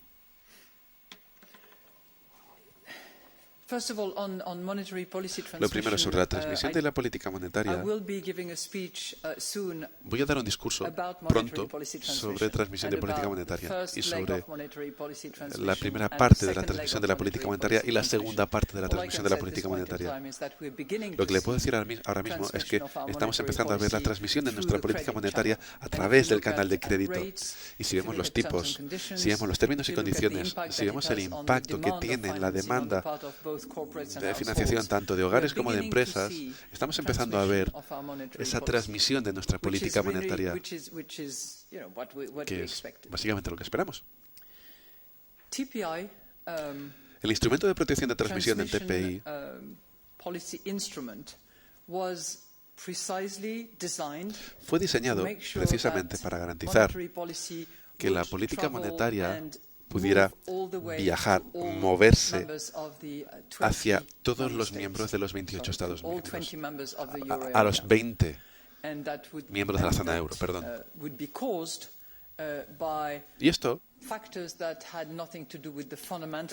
Lo primero, sobre la transmisión de la política monetaria, voy a dar un discurso pronto sobre transmisión de política monetaria y sobre la primera parte de la transmisión de la política monetaria y la segunda parte de la transmisión de la política monetaria. Lo que le puedo decir ahora mismo es que estamos empezando a ver la transmisión de nuestra política monetaria a través del canal de crédito. Y si vemos los tipos, si vemos los términos y condiciones, si vemos el impacto que tiene en la demanda de financiación tanto de hogares como de empresas, estamos empezando a ver esa transmisión de nuestra política monetaria, que es básicamente lo que esperamos. El instrumento de protección de transmisión del TPI fue diseñado precisamente para garantizar que la política monetaria pudiera viajar, moverse hacia todos los miembros de los 28 Estados miembros, a los 20 miembros de la zona euro, perdón. Y esto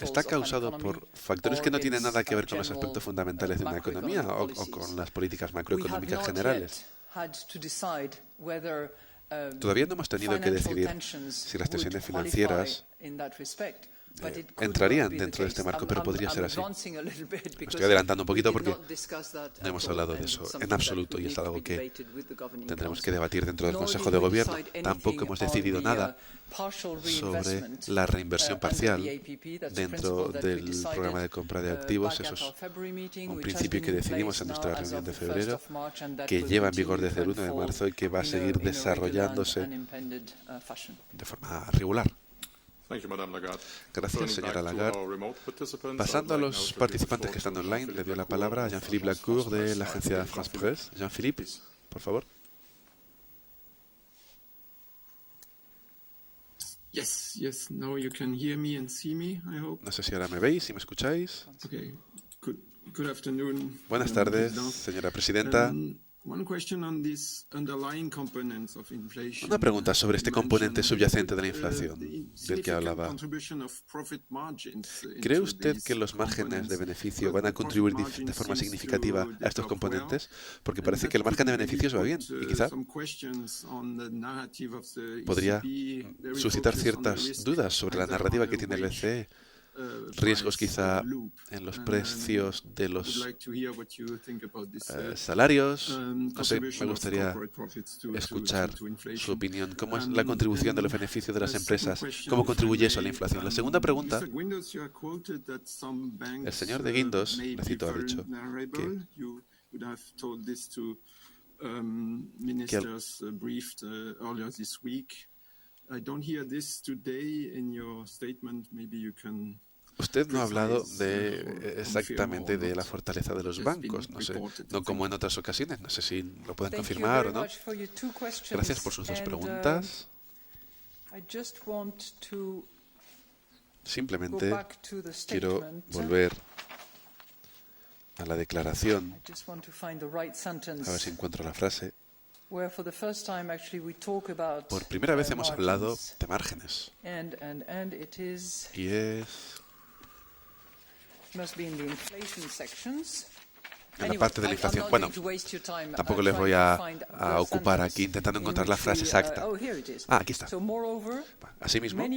está causado por factores que no tienen nada que ver con los aspectos fundamentales de una economía o con las políticas macroeconómicas generales. Todavía no hemos tenido que decidir si las tensiones financieras entrarían dentro de este marco, pero podría ser así. Me estoy adelantando un poquito porque no hemos hablado de eso en absoluto y es algo que tendremos que debatir dentro del Consejo de Gobierno. Tampoco hemos decidido nada sobre la reinversión parcial dentro del programa de compra de activos. Eso es un principio que decidimos en nuestra reunión de febrero, que lleva en vigor desde el 1 de marzo y que va a seguir desarrollándose de forma regular. Gracias, señora Lagarde. Pasando a los participantes que están online, le doy la palabra a Jean-Philippe Lacour de la agencia France Presse. Jean-Philippe, por favor. Yes, now you can hear me and see me, I hope. No sé si ahora me veis y me escucháis. Okay. Good afternoon. Buenas tardes, señora presidenta. Una pregunta sobre este componente subyacente de la inflación del que hablaba. ¿Cree usted que los márgenes de beneficio van a contribuir de forma significativa a estos componentes? Porque parece que el margen de beneficios va bien y quizá podría suscitar ciertas dudas sobre la narrativa que tiene el BCE. Riesgos quizá en los precios de los salarios. No sé, me gustaría escuchar su opinión. ¿Cómo es la contribución de los beneficios de las empresas? ¿Cómo contribuye eso a la inflación? La segunda pregunta, el señor de Guindos, le cito, ha dicho Usted no ha hablado exactamente de la fortaleza de los bancos, no sé, no como en otras ocasiones, no sé si lo pueden confirmar o no. Gracias por sus dos preguntas. Simplemente quiero volver a la declaración, a ver si encuentro la frase. Por primera vez hemos hablado de márgenes. Y es en la parte de la inflación. Bueno, tampoco les voy a ocupar aquí intentando encontrar la frase exacta. Aquí está. Asimismo,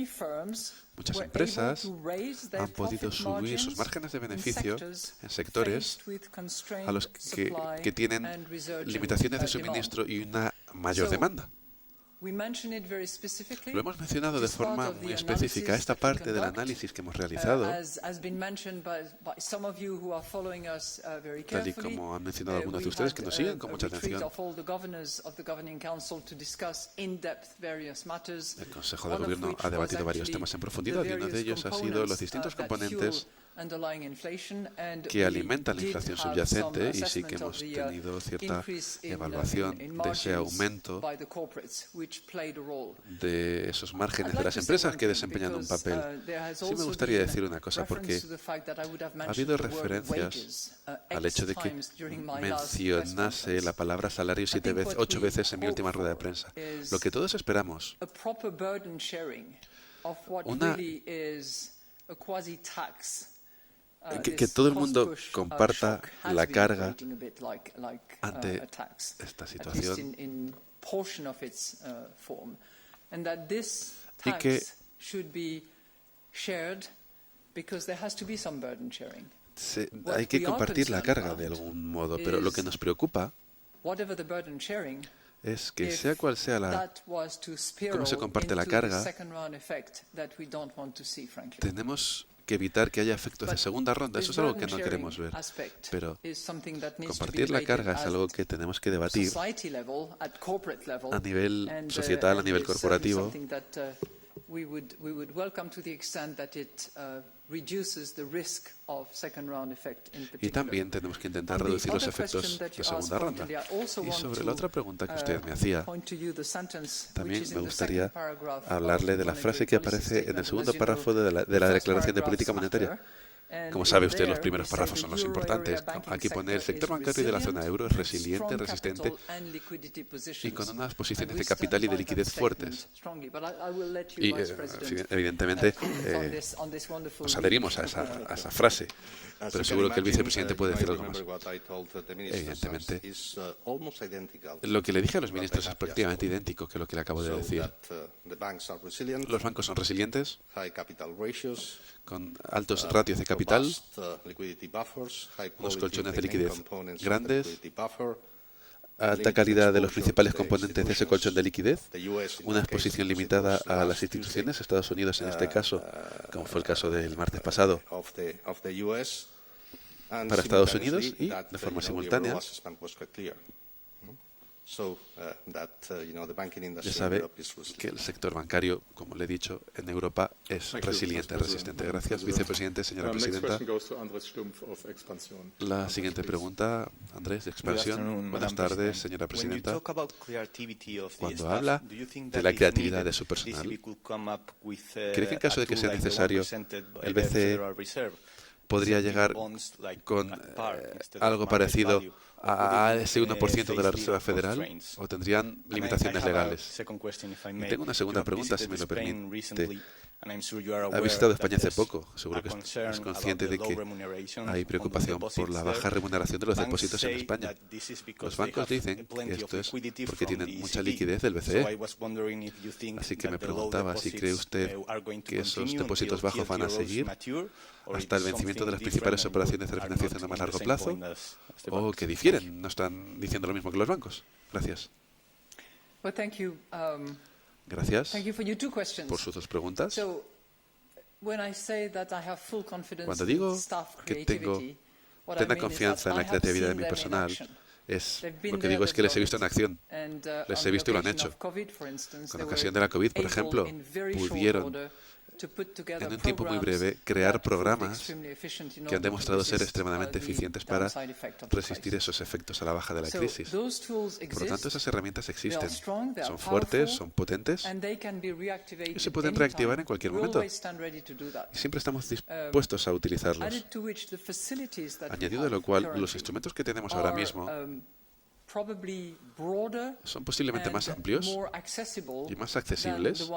muchas empresas han podido subir sus márgenes de beneficio en sectores a los que tienen limitaciones de suministro y una mayor demanda. Lo hemos mencionado de forma muy específica. Esta parte del análisis que hemos realizado, tal y como han mencionado algunos de ustedes que nos siguen con mucha atención, el Consejo de Gobierno ha debatido varios temas en profundidad y uno de ellos ha sido los distintos componentes que alimentan la inflación subyacente, y sí que hemos tenido cierta evaluación de ese aumento de esos márgenes de las empresas que desempeñan un papel. Sí me gustaría decir una cosa, porque ha habido referencias al hecho de que mencionase la palabra salario 8 veces en mi última rueda de prensa. Lo que todos esperamos, una que todo el mundo comparta la carga ante esta situación y que hay que compartir la carga de algún modo, pero lo que nos preocupa es que sea cual sea cómo se comparte la carga, tenemos que evitar que haya efectos de segunda ronda. Eso es algo que no queremos ver. Pero compartir la carga es algo que tenemos que debatir a nivel societal, a nivel corporativo. Y también tenemos que intentar reducir los efectos de segunda ronda. Y sobre la otra pregunta que usted me hacía, también me gustaría hablarle de la frase que aparece en el segundo párrafo de la Declaración de Política Monetaria. Como sabe usted, los primeros párrafos son los importantes. Aquí pone: el sector bancario de la zona euro es resiliente, resistente y con unas posiciones de capital y de liquidez fuertes. Y evidentemente nos adherimos a esa frase, pero seguro que el vicepresidente puede decir algo más. Evidentemente, lo que le dije a los ministros es prácticamente idéntico que lo que le acabo de decir. Los bancos son resilientes, con altos ratios de capital, unos colchones de liquidez grandes, alta calidad de los principales componentes de ese colchón de liquidez, una exposición limitada a las instituciones, Estados Unidos en este caso, como fue el caso del martes pasado, para Estados Unidos, y de forma simultánea ya sabe que el sector bancario, como le he dicho, en Europa es resiliente, resistente. Gracias, vicepresidente. Señora presidenta, la siguiente pregunta, Andrés, de expansión. Buenas tardes, señora presidenta. Cuando habla de la creatividad de su personal, ¿cree que en caso de que sea necesario, el BCE podría llegar con algo parecido a ese 1% de la Reserva Federal, o tendrían limitaciones legales? Y tengo una segunda pregunta, si me lo permite. Ha visitado España hace poco. Seguro que es consciente de que hay preocupación por la baja remuneración de los depósitos en España. Los bancos dicen que esto es porque tienen mucha liquidez del BCE. Así que me preguntaba si cree usted que esos depósitos bajos van a seguir hasta el vencimiento de las principales operaciones de refinanciación a más largo plazo, o que difieren, no están diciendo lo mismo que los bancos. Gracias. Gracias por sus dos preguntas. Cuando digo que tengo plena confianza en la creatividad de mi personal, lo que digo es que les he visto en acción. Les he visto y lo han hecho. Con ocasión de la COVID, por ejemplo, pudieron en un tiempo muy breve, crear programas que han demostrado ser extremadamente eficientes para resistir esos efectos a la baja de la crisis. Por lo tanto, esas herramientas existen. Son fuertes, son potentes y se pueden reactivar en cualquier momento. Y siempre estamos dispuestos a utilizarlos. Añadido a lo cual, los instrumentos que tenemos ahora mismo son posiblemente más amplios y más accesibles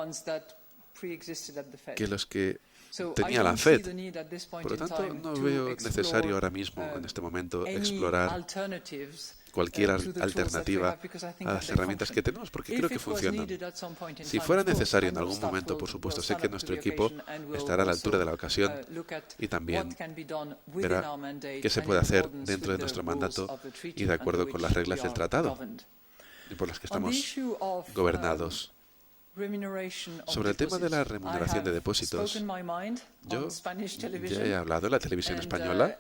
que los que tenía la FED. Por lo tanto, no veo necesario ahora mismo, en este momento, explorar cualquier alternativa a las herramientas que tenemos, porque creo que funcionan. Si fuera necesario en algún momento, por supuesto, sé que nuestro equipo estará a la altura de la ocasión y también verá qué se puede hacer dentro de nuestro mandato y de acuerdo con las reglas del tratado y por las que estamos gobernados. Sobre el tema de la remuneración de depósitos, yo ya he hablado en la televisión española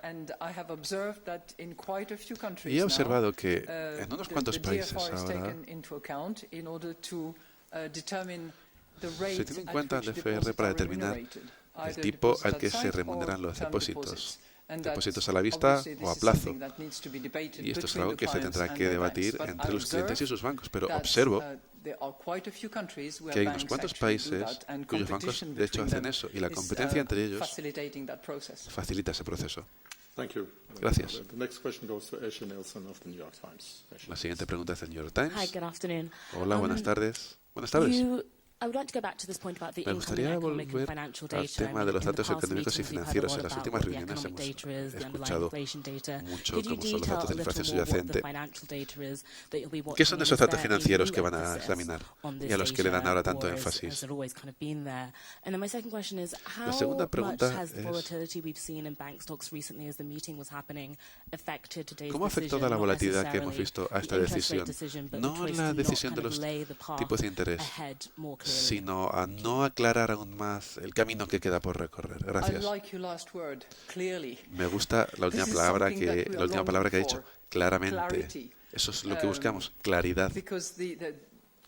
y he observado que en unos cuantos países ahora se tiene en cuenta el DFR para determinar el tipo al que se remuneran los depósitos a la vista o a plazo. Y esto es algo que se tendrá que debatir entre los clientes y sus bancos. Pero observo que hay unos cuantos países cuyos bancos de hecho hacen eso y la competencia entre ellos facilita ese proceso. Gracias. La siguiente pregunta es del New York Times. Hola, buenas tardes. Buenas tardes. Me gustaría volver al tema de los datos económicos y financieros. En las últimas reuniones hemos escuchado mucho cómo son los datos de la inflación subyacente. ¿Qué son esos datos financieros que van a examinar y a los que le dan ahora tanto énfasis? La segunda pregunta es ¿cómo ha afectado la volatilidad que hemos visto a esta decisión? No la decisión de los tipos de interés, sino a no aclarar aún más el camino que queda por recorrer. Gracias. Me gusta la última palabra que ha dicho, claramente. Eso es lo que buscamos, claridad.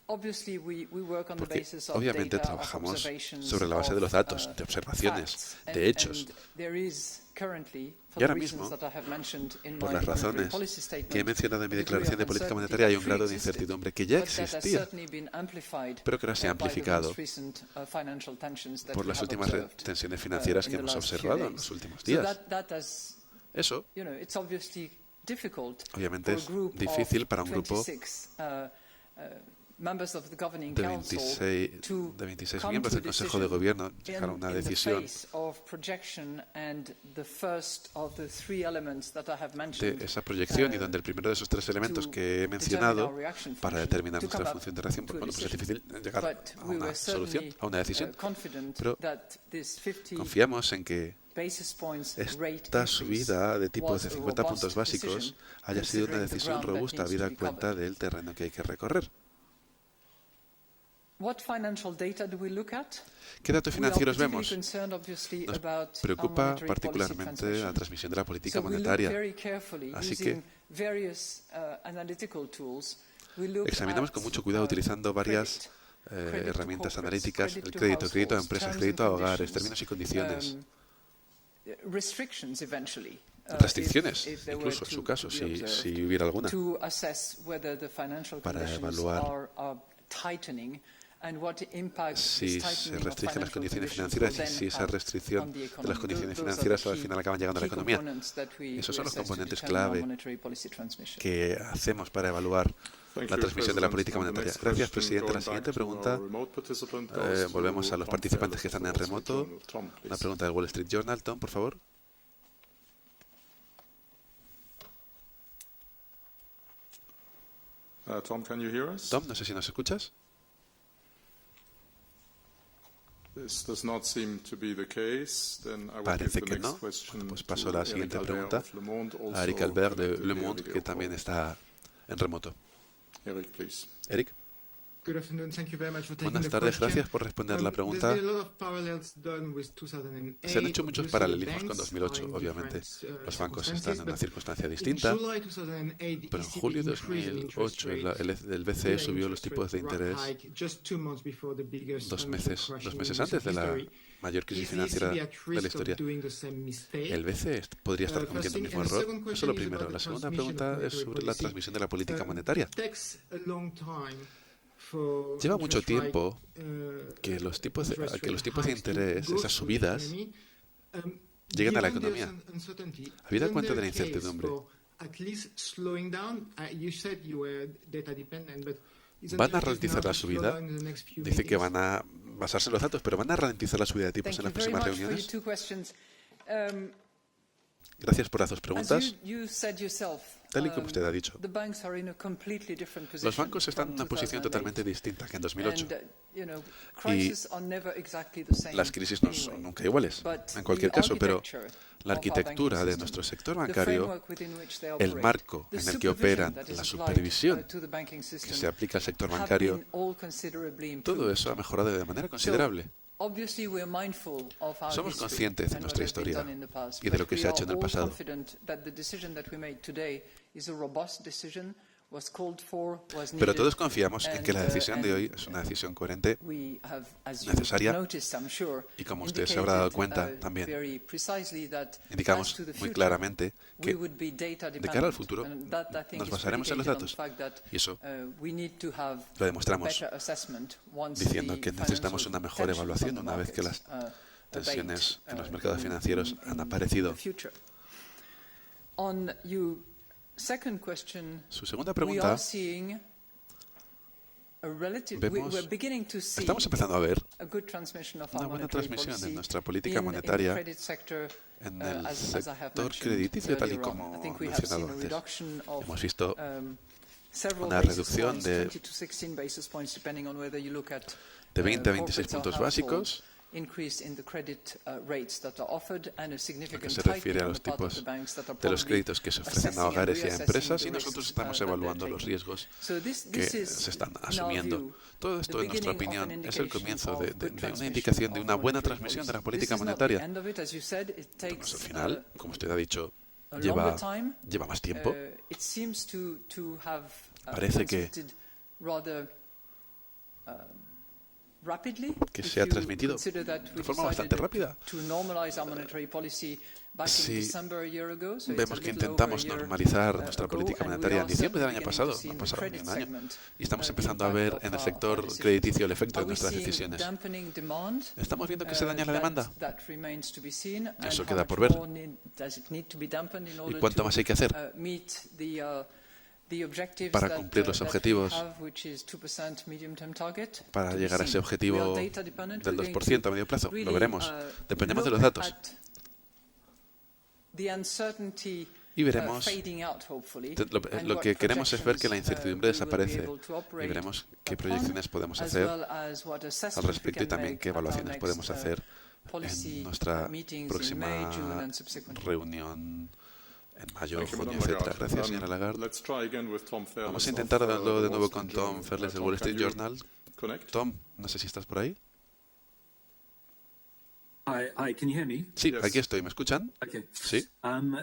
Porque obviamente trabajamos sobre la base de los datos, de observaciones, de hechos. Y ahora mismo, por las razones que he mencionado en mi declaración de política monetaria, hay un grado de incertidumbre que ya existía, pero que ahora se ha amplificado por las últimas tensiones financieras que hemos observado en los últimos días. Eso, obviamente, es difícil para un grupo de 26 miembros del Consejo de Gobierno llegar a una decisión de esa proyección y donde el primero de esos tres elementos que he mencionado para determinar nuestra función de reacción, bueno, pues es difícil llegar a una solución, a una decisión. Pero confiamos en que esta subida de tipos de 50 puntos básicos haya sido una decisión robusta, habida cuenta del terreno que hay que recorrer. ¿Qué datos financieros vemos? Nos preocupa particularmente la transmisión de la política monetaria. Así que examinamos con mucho cuidado utilizando varias herramientas analíticas, el crédito a empresas, crédito a hogares, términos y condiciones. Restricciones, incluso en su caso, si hubiera alguna, para evaluar si se restringen las condiciones financieras y si esa restricción de las condiciones financieras al final acaban llegando a la economía. Esos son los componentes clave que hacemos para evaluar la transmisión de la política monetaria. Gracias, presidente. La siguiente pregunta, volvemos a los participantes que están en remoto. Una pregunta del Wall Street Journal. Tom, por favor. Tom, no sé si nos escuchas. Parece que no. Bueno, pues paso a la siguiente pregunta a Eric Albert de Le Monde, que también está en remoto. Eric. Good afternoon. Thank you very much for taking Buenas the tardes, question. gracias por responder la pregunta. There's been a lot of parallels done with 2008. Se han hecho muchos Obviously, paralelismos the con banks 2008, are in obviamente. different, Los bancos circumstances, están en una but circunstancia in distinta, July 2008, pero en ECB julio de increased the interest 2008 rates. el BCE subió los tipos de interés Just 2 months before the biggest dos financial crash meses in antes de la history. mayor crisis Is the financiera ECB at de la risk of historia. doing the same mistake? El BCE podría estar cometiendo el mismo First thing, error. and the second Eso es lo question is primero. about La the segunda transmission of pregunta es monetary sobre la policy. transmisión de la política monetaria. Takes a long time for Lleva mucho interest rate, tiempo que los tipos de interest rate interés, hikes to esas go through subidas, the economy. lleguen a la Given the economía. uncertainty, Habida isn't cuenta de there la a case incertidumbre, for at least slowing down? You said you were data dependent, but isn't ¿van there a a case now ralentizar to la slow subida? down in the next few Dice que meetings? van a basarse en los datos, pero ¿van a ralentizar la subida de tipos Thank en you las very próximas much for your reuniones? two questions. Gracias por las dos As preguntas. you said yourself, Tal y como usted ha dicho, the banks are in a completely different position los bancos están en from una posición 2008. totalmente distinta que en 2008. And, crises are never exactly the same Las crisis no son anyway. nunca iguales, But en cualquier the caso, pero architecture la of our arquitectura banking de system, nuestro sector the bancario, framework within which they el operate, marco the en el que supervision operan, that is la applied, supervisión to the banking que system se aplica al sector have bancario, been all considerably improved. todo eso ha mejorado de manera considerable. Obviously, we are mindful of our Somos history conscientes de and nuestra what has been historia done in the past, y de lo but que we se ha are hecho en el all pasado. confident that the decision that we made today is a robust decision, was called for, was needed, Pero todos confiamos en que la and, decisión de and hoy es una decisión coherente we have, as you necesaria, noticed, I'm sure, y como usted se habrá dado cuenta indicated, también, very precisely that as indicamos to the muy future, claramente we que would be data de cara al dependent, futuro and that, I think, nos is basaremos en los predicated on the datos. fact that, Y eso we need to have lo demostramos a better assessment once diciendo the que necesitamos financial una mejor tensions evaluación on the una vez que las markets, tensiones abate, en los mercados in- financieros han in aparecido. the future. On your second question, Su segunda we pregunta, are seeing a relative. vemos- We're beginning to see estamos empezando a ver a good transmission of una our buena monetary transmisión de policy nuestra política in the monetaria credit sector, en el as I have sector mentioned crediticio, tal y earlier on. como I think he we have mencionado seen a antes. reduction of Hemos visto several una basis reducción points, de 20 to 16 basis points, depending on whether you look at de 20 a 26 corporates or puntos households, básicos increase in the credit rates that are offered and a significant se refiere tightening a on los the part of tipos the banks that are de los probably créditos que se ofrecen a assessing and hogares y a reassessing empresas the y nosotros risks, estamos that they're evaluando los taking. riesgos So this que is, se están in our asumiendo. view, Todo esto, the en nuestra beginning of opinión, an es el indication comienzo of de good una transmission indicación de of una buena monetary transmisión de la policy. política This is not monetaria. the end of it, as you said, it Pues takes al final, como usted ha dicho, a lleva longer time. más tiempo. It seems to have Parece que- transmitted rather rapidly. que If se ha you transmitido consider that we de forma decided bastante rápida. to normalize our monetary policy back in Si December a year ago, so it's vemos a que little intentamos over a year, normalizar nuestra ago, política and we monetaria en are diciembre del certainly año beginning pasado, to see no in ha the pasado ni credit un año, segment, y estamos the empezando a impact ver of en el our sector policies. crediticio el efecto Are de we nuestras seeing decisiones. dampening demand? Estamos viendo que se daña la demanda. That remains to be seen, and Eso how queda much por ver. more does it need to be dampened in ¿Y order cuánto to, más hay que hacer meet the objectives para that, cumplir los that we objetivos, have, which is 2% medium-term target, para to be llegar a seen? ese objetivo We are data dependent. del We're going 2% a medio plazo? really, Lo veremos. Dependemos de los look datos. at the uncertainty, Y veremos, fading out, hopefully, and lo what que queremos es ver que la projections, incertidumbre we will be desaparece able to y operate veremos qué upon, proyecciones podemos as hacer well as what al assessment we respecto y can también make qué at our evaluaciones next, podemos hacer policy en nuestra meetings in próxima May, June, and subsequent. reunión en mayo, Thank you, junio, Madame etcétera. Lagarde. Gracias, señora Lagarde. Let's try again with Tom Fairless Vamos a of, intentar the hablarlo de Wall nuevo Street con Tom Journal. Fairless del Tom, Wall can Street you Journal. connect? Tom, no sé si estás por ahí. Hi, can you hear me? Sí, Yes. aquí estoy. ¿Me escuchan? Okay. Sí.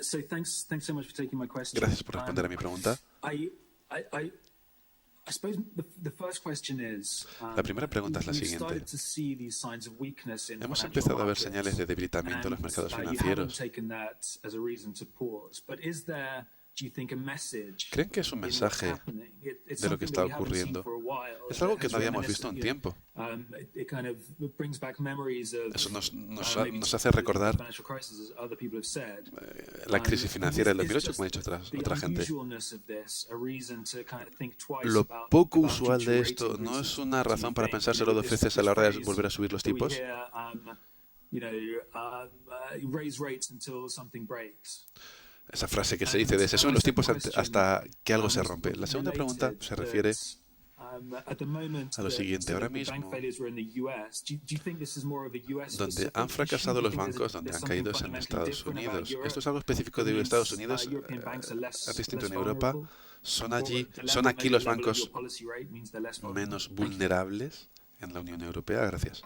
So thanks so much for taking my question. Gracias por responder a mi pregunta. I suppose the first question is, La primera pregunta es la we've siguiente. started to see these signs of weakness in Hemos financial empezado a ver markets, señales de debilitamiento en los mercados and you haven't financieros. taken that as a reason to pause. But is there, do you think, a message ¿Creen que es un in what's mensaje happening? It's de lo que something está that we haven't seen ocurriendo? for a while. Es algo que As no habíamos reminiscent, visto en you know, tiempo. It kind of brings back memories of Eso nos maybe hace recordar financial crisis, as other people have said. la crisis financiera del Is 2008, just como ha dicho otra gente. the unusualness of this a reason to kind of think twice Lo about poco future usual de rate esto no increases? es una razón Do para you think, pensárselo dos this veces a la hora de phrase volver a subir los that we tipos. hear, raise rates until something breaks. Esa frase que se dice de se suben los tipos hasta que algo se rompe. La segunda pregunta se refiere A lo siguiente, ahora mismo, donde han fracasado los bancos, donde han caído es en Estados Unidos. Esto es algo específico de Estados Unidos, es distinto en Europa. ¿Son aquí los bancos menos vulnerables en la Unión Europea? Gracias.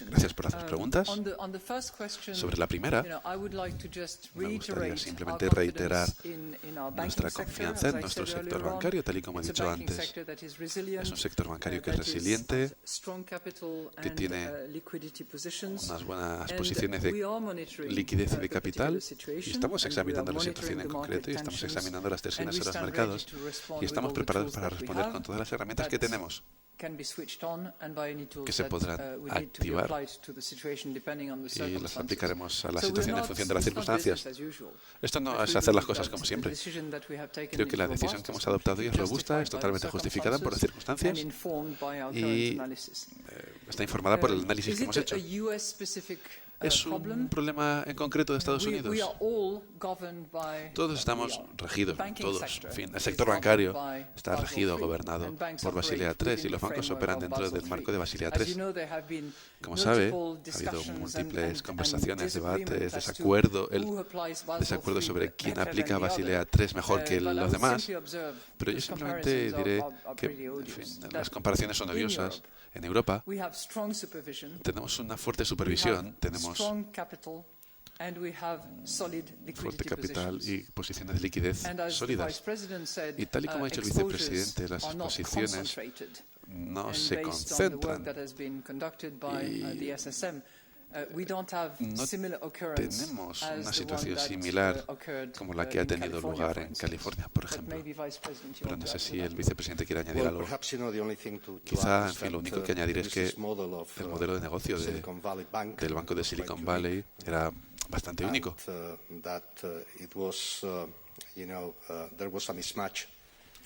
Gracias por las dos preguntas. Sobre la primera, me gustaría simplemente reiterar nuestra confianza en nuestro sector bancario, tal y como he dicho antes. Es un sector bancario que es resiliente, que tiene unas buenas posiciones de liquidez y de capital, y estamos examinando la situación en concreto, y estamos examinando las tensiones en los mercados, y estamos preparados para responder con todas las herramientas que tenemos, que se podrán activar y las aplicaremos a la situación en función de las circunstancias. Esto no es hacer las cosas como siempre. Creo que la decisión que hemos adoptado hoy es robusta, es totalmente justificada por las circunstancias y está informada por el análisis que hemos hecho. ¿Es un problema en concreto de Estados Unidos? Todos estamos regidos, todos. En fin, el sector bancario está regido, gobernado por Basilea III y los bancos operan dentro del marco de Basilea III. Como sabe, ha habido múltiples conversaciones, debates, desacuerdo sobre quién aplica Basilea III mejor que los demás, pero yo simplemente diré que en fin, las comparaciones son odiosas. En Europa tenemos una fuerte supervisión, tenemos fuerte capital y posiciones de liquidez sólidas. Y tal y como ha dicho el vicepresidente, las posiciones no se concentran. No tenemos una situación similar como la que ha tenido lugar en California, por ejemplo. Pero no sé si el vicepresidente quiere añadir algo. Quizá, en fin, lo único que añadir es que el modelo de negocio del Banco de Silicon Valley era bastante único.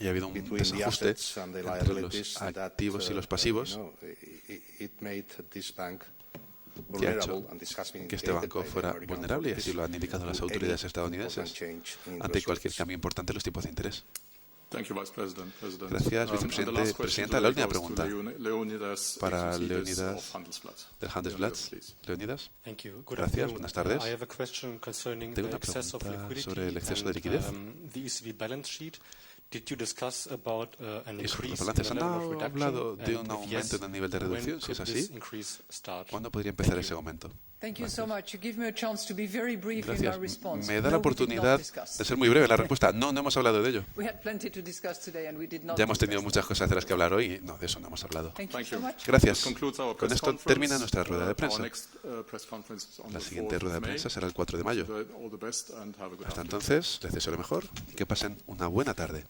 Y ha habido un desajuste entre los activos y los pasivos que ha hecho que este banco fuera vulnerable, y así lo han indicado las autoridades estadounidenses ante cualquier cambio importante en los tipos de interés. Gracias, vicepresidente. Presidenta, la última pregunta para Leonidas del Handelsblatt. Leonidas. Gracias, buenas tardes. Tengo una pregunta sobre el exceso de liquidez. ¿Y sobre los balances han hablado de un aumento en el nivel de reducción? Si es así, ¿cuándo podría empezar ese aumento? Gracias. Me da la oportunidad de ser muy breve en la respuesta. No hemos hablado de ello. Ya hemos tenido muchas cosas de las que hablar hoy y no, de eso no hemos hablado. Gracias. Con esto termina nuestra rueda de prensa. La siguiente rueda de prensa será el 4 de mayo. Hasta entonces, les deseo lo mejor y que pasen una buena tarde.